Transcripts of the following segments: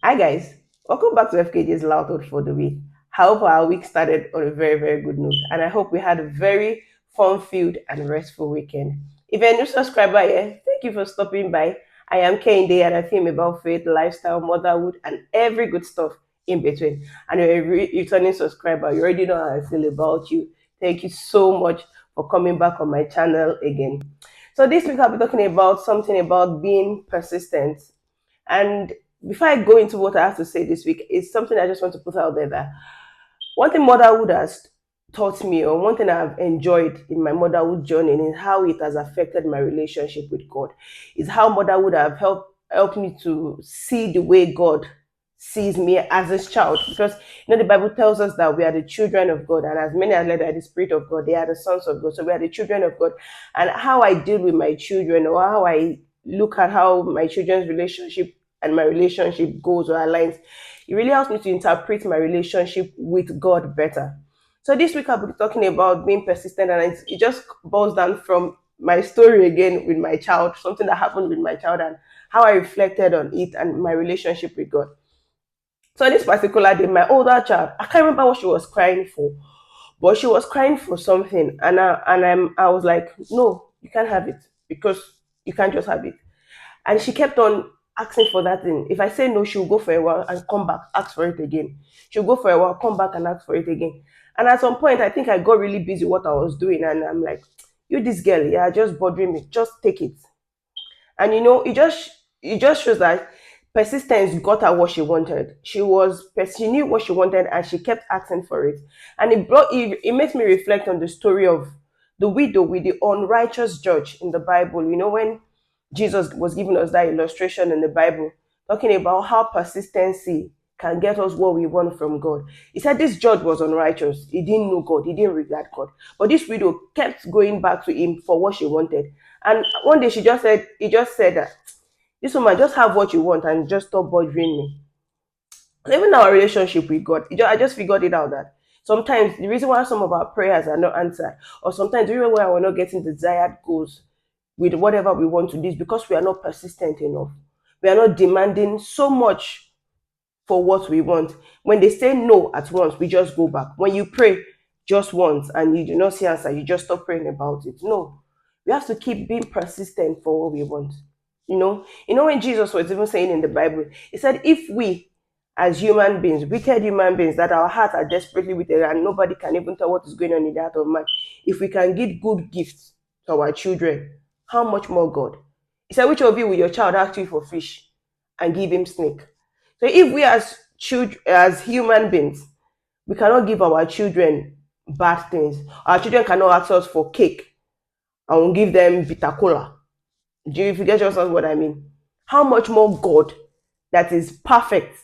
Hi guys, welcome back to FKJ's Loud Thought for the week. I hope our week started on a very, very good note, and I hope we had a very fun-filled and restful weekend. If you're a new subscriber here, thank you for stopping by. I am Kehinde and I film about faith, lifestyle, motherhood, and every good stuff in between. And you're a returning subscriber, you already know how I feel about you. Thank you so much for coming back on my channel again. So this week I'll be talking about something about being persistent. And before I go into what I have to say this week, it's something I just want to put out there that one thing motherhood has taught me, or one thing I've enjoyed in my motherhood journey, is how it has affected my relationship with God. Is how motherhood have helped me to see the way God sees me as his child. Because the Bible tells us that we are the children of God, and as many are led by the Spirit of God, they are the sons of God. So we are the children of God. And how I deal with my children, or how I look at how my children's relationship and my relationship goes or aligns, it really helps me to interpret my relationship with God better. So this week I'll be talking about being persistent, and it just boils down from my story again with my child, something that happened with my child, and how I reflected on it and my relationship with God. So this particular day, my older child, I can't remember what she was crying for, but she was crying for something, and I was like, no, you can't have it because you can't just have it. And she kept on asking for that thing. If I say no, she'll go for a while and come back, ask for it again. She'll go for a while, come back and ask for it again. And at some point, I think I got really busy what I was doing, and I'm like, you this girl, yeah, just bothering me. Just take it. And it just shows that persistence got her what she wanted. She knew what she wanted and she kept asking for it. And it makes me reflect on the story of the widow with the unrighteous judge in the Bible. When Jesus was giving us that illustration in the Bible, talking about how persistency can get us what we want from God. He said this judge was unrighteous. He didn't know God. He didn't regard God. But this widow kept going back to him for what she wanted. And one day he just said that this woman, just have what you want and just stop bothering me. And even our relationship with God, I just figured it out that sometimes the reason why some of our prayers are not answered, or sometimes the reason why we're not getting desired goals with whatever we want to do, is because we are not persistent enough. We are not demanding so much for what we want. When they say no at once, we just go back. When you pray just once and you do not see answer, you just stop praying about it. No, we have to keep being persistent for what we want. When Jesus was even saying in the Bible, he said, if we as human beings, wicked human beings, that our hearts are desperately wicked and nobody can even tell what is going on in the heart of man, if we can give good gifts to our children, how much more God? He said, which of you will your child ask you for fish and give him snake? So if we as children, as human beings, we cannot give our children bad things. Our children cannot ask us for cake and we'll give them bitter cola. If you get just what I mean? How much more God that is perfect,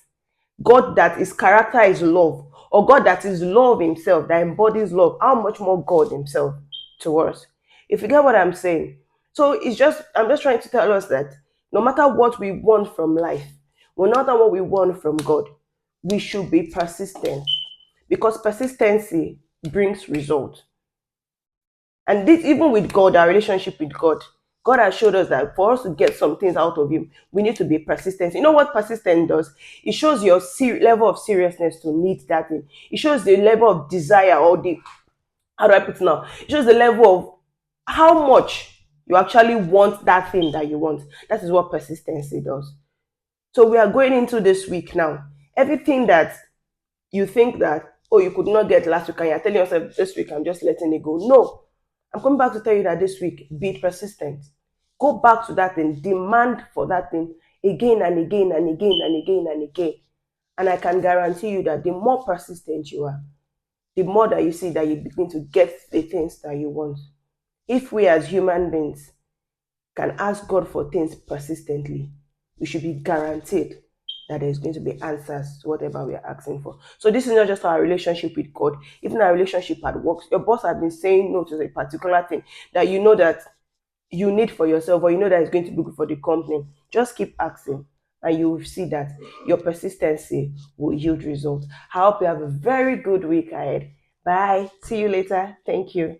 God that his character is love, or God that is love himself, that embodies love, how much more God himself to us? If you get what I'm saying. So I'm just trying to tell us that no matter what we want from life, no matter what we want from God, we should be persistent, because persistency brings results. And this, even with God, our relationship with God, God has showed us that for us to get some things out of him, we need to be persistent. You know what persistence does? It shows your level of seriousness to need that thing. It shows the level of desire, or how do I put it now? It shows the level of how much you actually want that thing that you want. That is what persistency does. So we are going into this week now. Everything that you think that, oh, you could not get last week, and you're telling yourself, this week I'm just letting it go. No, I'm coming back to tell you that this week, be persistent. Go back to that thing, demand for that thing again and again and again and again and again. And I can guarantee you that the more persistent you are, the more that you see that you begin to get the things that you want. If we as human beings can ask God for things persistently, we should be guaranteed that there's going to be answers to whatever we are asking for. So this is not just our relationship with God, even our relationship at work. Your boss has been saying no to a particular thing that you know that you need for yourself, or you know that it's going to be good for the company. Just keep asking and you will see that your persistency will yield results. I hope you have a very good week ahead. Bye. See you later. Thank you.